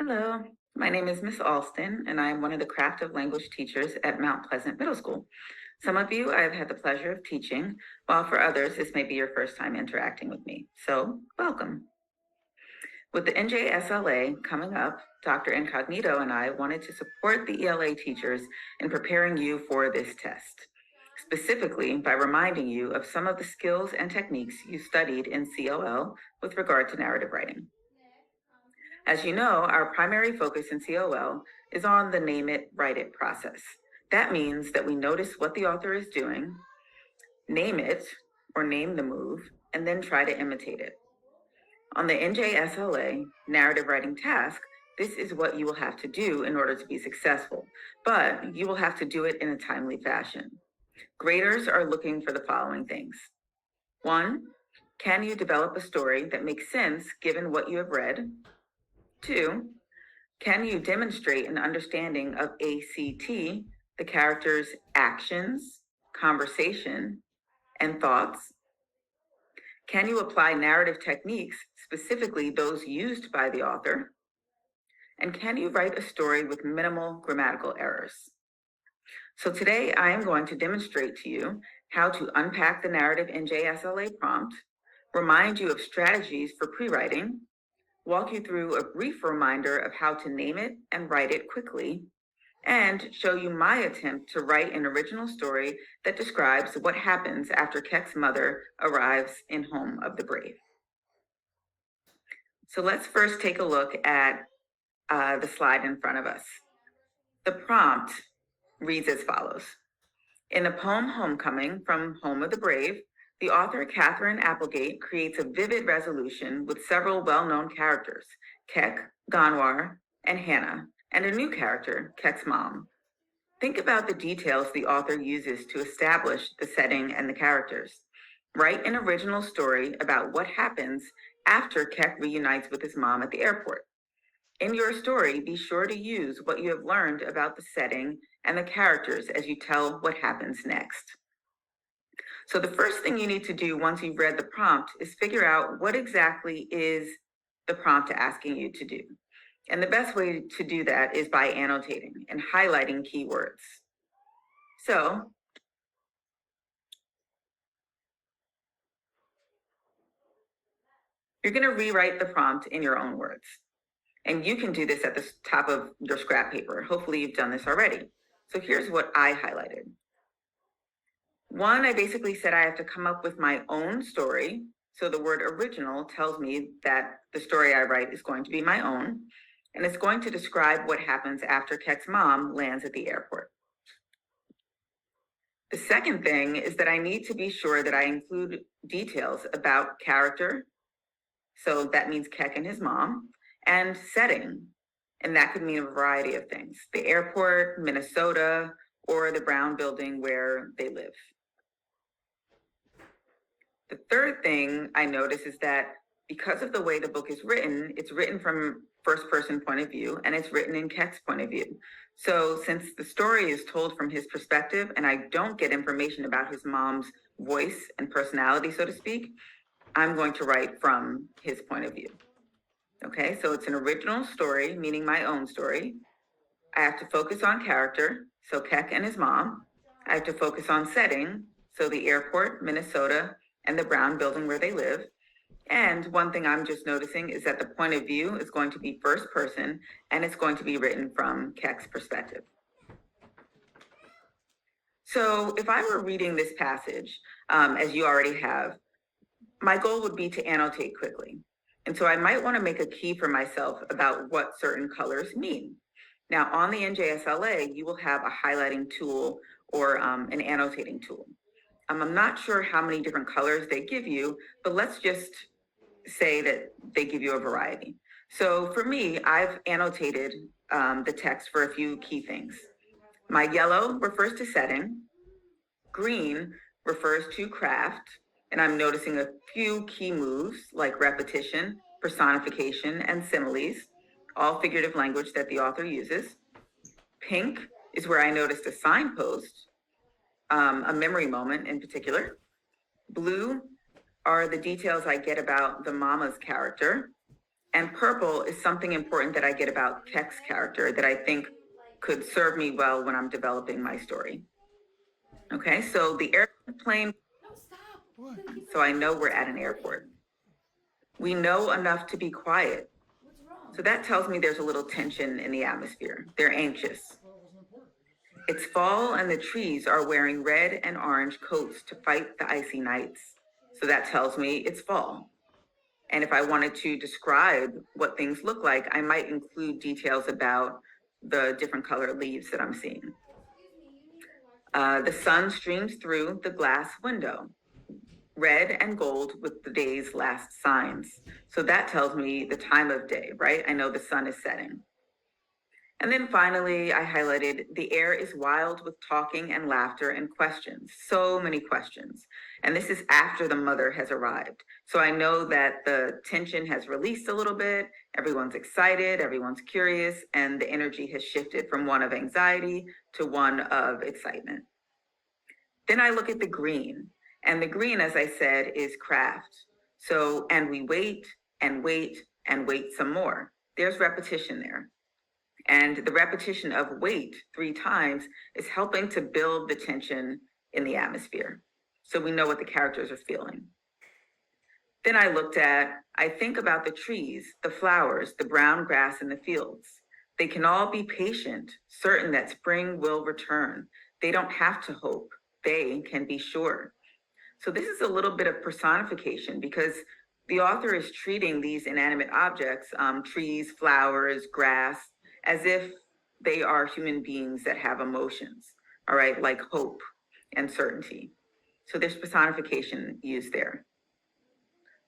Hello, my name is Miss Alston, and I am one of the Craft of Language teachers at Mount Pleasant Middle School. Some of you I have had the pleasure of teaching, while for others, this may be your first time interacting with me. So, welcome. With the NJSLA coming up, Dr. Incognito and I wanted to support the ELA teachers in preparing you for this test, specifically by reminding you of some of the skills and techniques you studied in COL with regard to narrative writing. As you know, our primary focus in COL is on the name it, write it process. That means that we notice what the author is doing, name it or name the move, and then try to imitate it. On the NJSLA narrative writing task, this is what you will have to do in order to be successful, but you will have to do it in a timely fashion. Graders are looking for the following things. 1, can you develop a story that makes sense given what you have read? 2, can you demonstrate an understanding of ACT, the character's actions, conversation, and thoughts? Can you apply narrative techniques, specifically those used by the author? And can you write a story with minimal grammatical errors? So today I am going to demonstrate to you how to unpack the narrative NJSLA prompt, remind you of strategies for pre-writing, walk you through a brief reminder of how to name it and write it quickly, and show you my attempt to write an original story that describes what happens after Keck's mother arrives in Home of the Brave. So let's first take a look at the slide in front of us. The prompt reads as follows. In the poem Homecoming from Home of the Brave, the author Katherine Applegate creates a vivid resolution with several well-known characters, Keck, Gonwar, and Hannah, and a new character, Keck's mom. Think about the details the author uses to establish the setting and the characters. Write an original story about what happens after Keck reunites with his mom at the airport. In your story, be sure to use what you have learned about the setting and the characters as you tell what happens next. So the first thing you need to do once you've read the prompt is figure out what exactly is the prompt asking you to do. And the best way to do that is by annotating and highlighting keywords. So you're going to rewrite the prompt in your own words. And you can do this at the top of your scrap paper. Hopefully you've done this already. So here's what I highlighted. 1, I basically said I have to come up with my own story. So the word original tells me that the story I write is going to be my own, and it's going to describe what happens after Keck's mom lands at the airport. The second thing is that I need to be sure that I include details about character. So that means Keck and his mom, and setting. And that could mean a variety of things. The airport, Minnesota, or the brown building where they live. The third thing I notice is that because of the way the book is written, it's written from first person point of view, and it's written in Keck's point of view. So since the story is told from his perspective and I don't get information about his mom's voice and personality, so to speak, I'm going to write from his point of view. Okay, so it's an original story, meaning my own story. I have to focus on character, so Keck and his mom. I have to focus on setting, so the airport, Minnesota, and the brown building where they live. And one thing I'm just noticing is that the point of view is going to be first person, and it's going to be written from Keck's perspective. So if I were reading this passage, as you already have, my goal would be to annotate quickly. And so I might want to make a key for myself about what certain colors mean. Now on the NJSLA, you will have a highlighting tool or an annotating tool. I'm not sure how many different colors they give you, but let's just say that they give you a variety. So for me, I've annotated the text for a few key things. My yellow refers to setting, green refers to craft, and I'm noticing a few key moves like repetition, personification, and similes, all figurative language that the author uses. Pink is where I noticed a signpost, a memory moment in particular. Blue are the details I get about the mama's character. And purple is something important that I get about Keck's character that I think could serve me well when I'm developing my story. Okay, so the airplane, so I know we're at an airport. We know enough to be quiet. So that tells me there's a little tension in the atmosphere. They're anxious. It's fall and the trees are wearing red and orange coats to fight the icy nights. So that tells me it's fall. And if I wanted to describe what things look like, I might include details about the different color leaves that I'm seeing. The sun streams through the glass window, red and gold with the day's last signs. So that tells me the time of day, right? I know the sun is setting. And then finally, I highlighted the air is wild with talking and laughter and questions, so many questions. And this is after the mother has arrived. So I know that the tension has released a little bit, everyone's excited, everyone's curious, and the energy has shifted from one of anxiety to one of excitement. Then I look at the green, and the green, as I said, is craft. So, and we wait and wait and wait some more. There's repetition there. And the repetition of wait 3 times is helping to build the tension in the atmosphere. So we know what the characters are feeling. Then I think about the trees, the flowers, the brown grass in the fields. They can all be patient, certain that spring will return. They don't have to hope, they can be sure. So this is a little bit of personification because the author is treating these inanimate objects, trees, flowers, grass, as if they are human beings that have emotions, all right, like hope and certainty. So there's personification used there.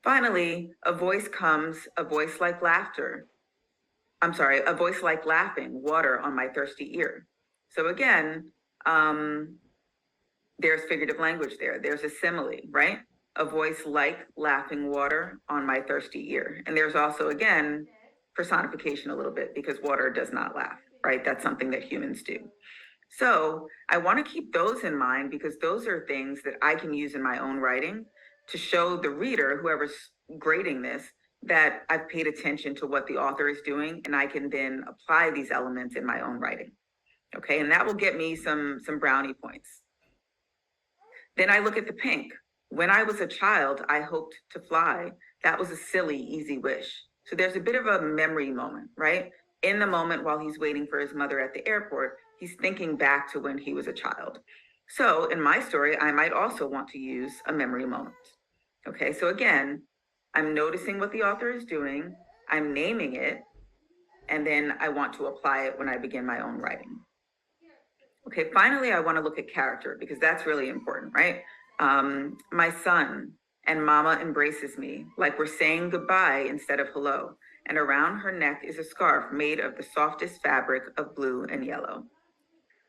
Finally, a voice like laughter. A voice like laughing, water on my thirsty ear. So again, there's figurative language there. There's a simile, right? A voice like laughing water on my thirsty ear. And there's also, again, personification a little bit because water does not laugh, right? That's something that humans do. So I want to keep those in mind because those are things that I can use in my own writing to show the reader, whoever's grading this, that I've paid attention to what the author is doing and I can then apply these elements in my own writing. Okay, and that will get me some brownie points. Then I look at the pink. When I was a child, I hoped to fly. That was a silly, easy wish. So there's a bit of a memory moment, right? In the moment while he's waiting for his mother at the airport, he's thinking back to when he was a child. So in my story, I might also want to use a memory moment. Okay, so again, I'm noticing what the author is doing, I'm naming it, and then I want to apply it when I begin my own writing. Okay, finally, I want to look at character because that's really important, right? My son and mama embraces me like we're saying goodbye instead of hello. And around her neck is a scarf made of the softest fabric of blue and yellow.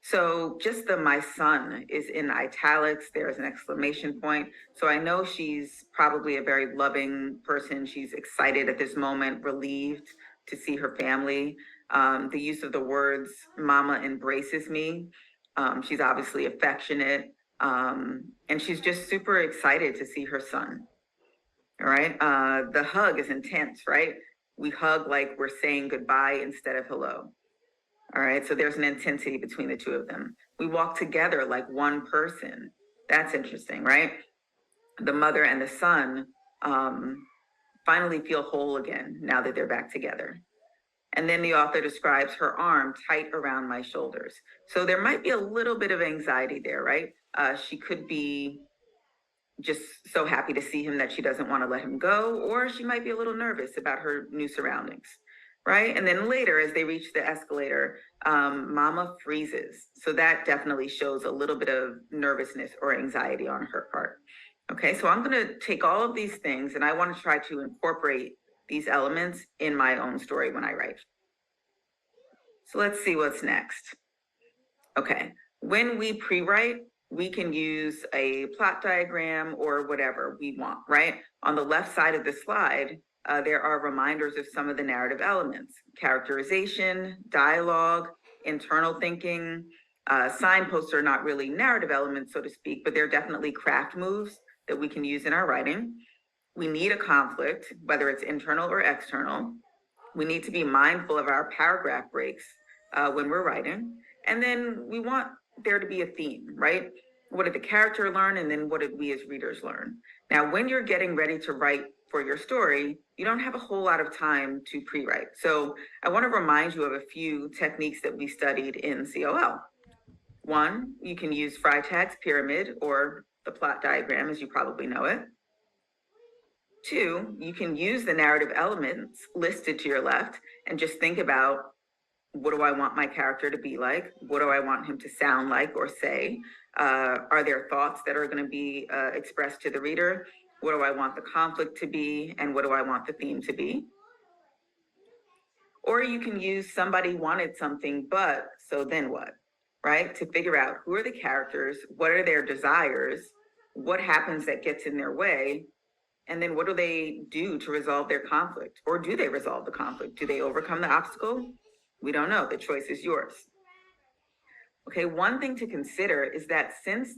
So just the my son is in italics. There's an exclamation point. So I know she's probably a very loving person. She's excited at this moment, relieved to see her family. The use of the words mama embraces me. She's obviously affectionate. And she's just super excited to see her son. All right. The hug is intense, right? We hug like we're saying goodbye instead of hello. All right. So there's an intensity between the two of them. We walk together like one person. That's interesting, right? The mother and the son finally feel whole again now that they're back together. And then the author describes her arm tight around my shoulders. So there might be a little bit of anxiety there, right? She could be just so happy to see him that she doesn't want to let him go, or she might be a little nervous about her new surroundings, right? And then later, as they reach the escalator, Mama freezes. So that definitely shows a little bit of nervousness or anxiety on her part. Okay, so I'm going to take all of these things and I want to try to incorporate these elements in my own story when I write. So let's see what's next. Okay, when we pre-write, we can use a plot diagram or whatever we want, right? On the left side of the slide, there are reminders of some of the narrative elements: characterization, dialogue, internal thinking. Signposts are not really narrative elements, so to speak, but they're definitely craft moves that we can use in our writing. We need a conflict, whether it's internal or external. We need to be mindful of our paragraph breaks when we're writing. And then we want there to be a theme, right? What did the character learn? And then what did we as readers learn? Now, when you're getting ready to write for your story, you don't have a whole lot of time to pre-write. So I want to remind you of a few techniques that we studied in COL. One, you can use Freytag's pyramid or the plot diagram as you probably know it. Two, you can use the narrative elements listed to your left and just think about, what do I want my character to be like? What do I want him to sound like or say? Are there thoughts that are going to be expressed to the reader? What do I want the conflict to be? And what do I want the theme to be? Or you can use somebody wanted something, but so then what, right? To figure out who are the characters, what are their desires, what happens that gets in their way, and then what do they do to resolve their conflict? Or do they resolve the conflict? Do they overcome the obstacle? We don't know. The choice is yours. Okay, one thing to consider is that since,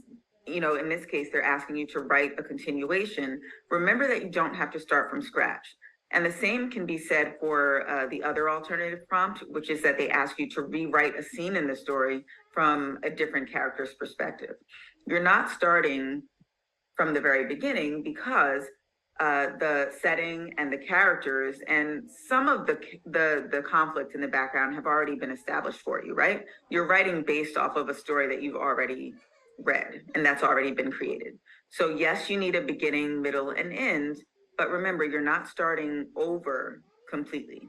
in this case, they're asking you to write a continuation, remember that you don't have to start from scratch. And the same can be said for the other alternative prompt, which is that they ask you to rewrite a scene in the story from a different character's perspective. You're not starting from the very beginning because the setting and the characters and some of the conflict in the background have already been established for you, right? You're writing based off of a story that you've already read and that's already been created. So yes, you need a beginning, middle, and end, but remember, you're not starting over completely.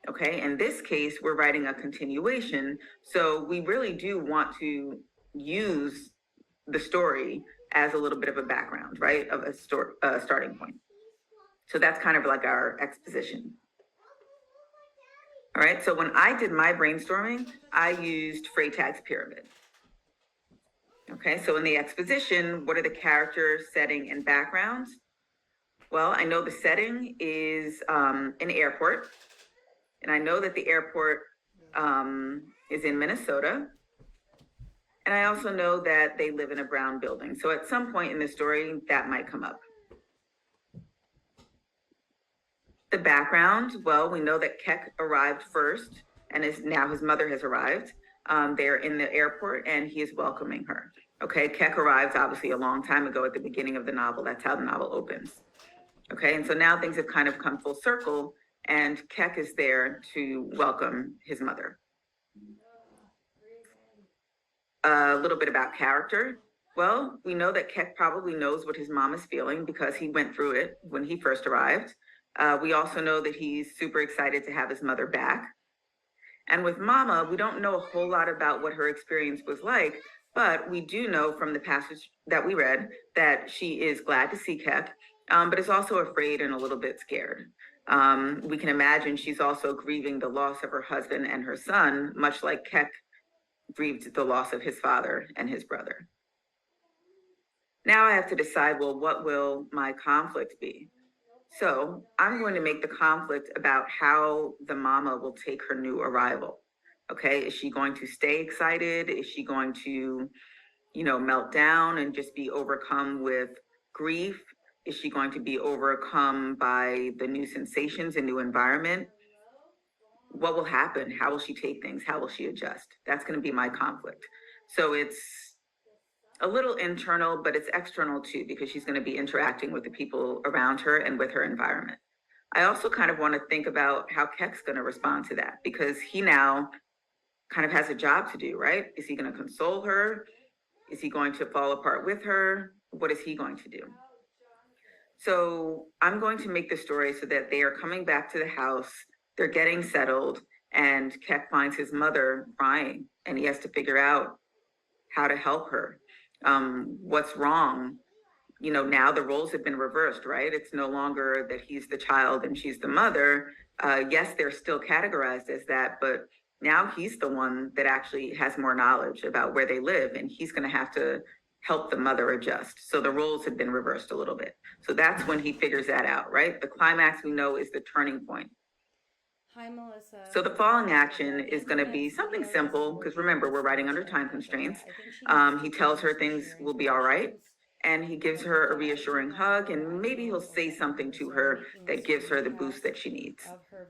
Okay, in this case, we're writing a continuation. So we really do want to use the story as a little bit of a background, right? Of a starting point. So that's kind of like our exposition. All right, so when I did my brainstorming, I used Freytag's pyramid. Okay, so in the exposition, what are the characters, setting, and backgrounds? Well, I know the setting is an airport, and I know that the airport is in Minnesota. And I also know that they live in a brown building. So at some point in the story, that might come up. The background, well, we know that Keck arrived first and now his mother has arrived. They're in the airport and he is welcoming her. Okay, Keck arrives obviously a long time ago at the beginning of the novel. That's how the novel opens. Okay, and so now things have kind of come full circle and Keck is there to welcome his mother. A little bit about character. Well, we know that Keck probably knows what his mom is feeling because he went through it when he first arrived. We also know that he's super excited to have his mother back. And with Mama, we don't know a whole lot about what her experience was like, but we do know from the passage that we read that she is glad to see Keck, but is also afraid and a little bit scared. We can imagine she's also grieving the loss of her husband and her son, much like Keck grieved the loss of his father and his brother. Now I have to decide, well, what will my conflict be? So I'm going to make the conflict about how the mama will take her new arrival. Okay, is she going to stay excited? Is she going to, melt down and just be overcome with grief? Is she going to be overcome by the new sensations and new environment? What will happen? How will she take things? How will she adjust? That's going to be my conflict. So it's a little internal, but it's external too, because she's going to be interacting with the people around her and with her environment. I also kind of want to think about how Keck's going to respond to that, because he now kind of has a job to do, right? Is he going to console her? Is he going to fall apart with her? What is he going to do? So I'm going to make the story so that they are coming back to the house. They're getting settled and Keck finds his mother crying and he has to figure out how to help her. What's wrong? Now the roles have been reversed, right? It's no longer that he's the child and she's the mother. Yes, they're still categorized as that, but now he's the one that actually has more knowledge about where they live and he's going to have to help the mother adjust. So the roles have been reversed a little bit. So that's when he figures that out, right? The climax we know is the turning point. Hi, Melissa. So the falling action is going to be something simple because remember, we're writing under time constraints. He tells her things will be all right. and he gives her a reassuring hug, and maybe he'll say something to her that gives her the boost that she needs. Of her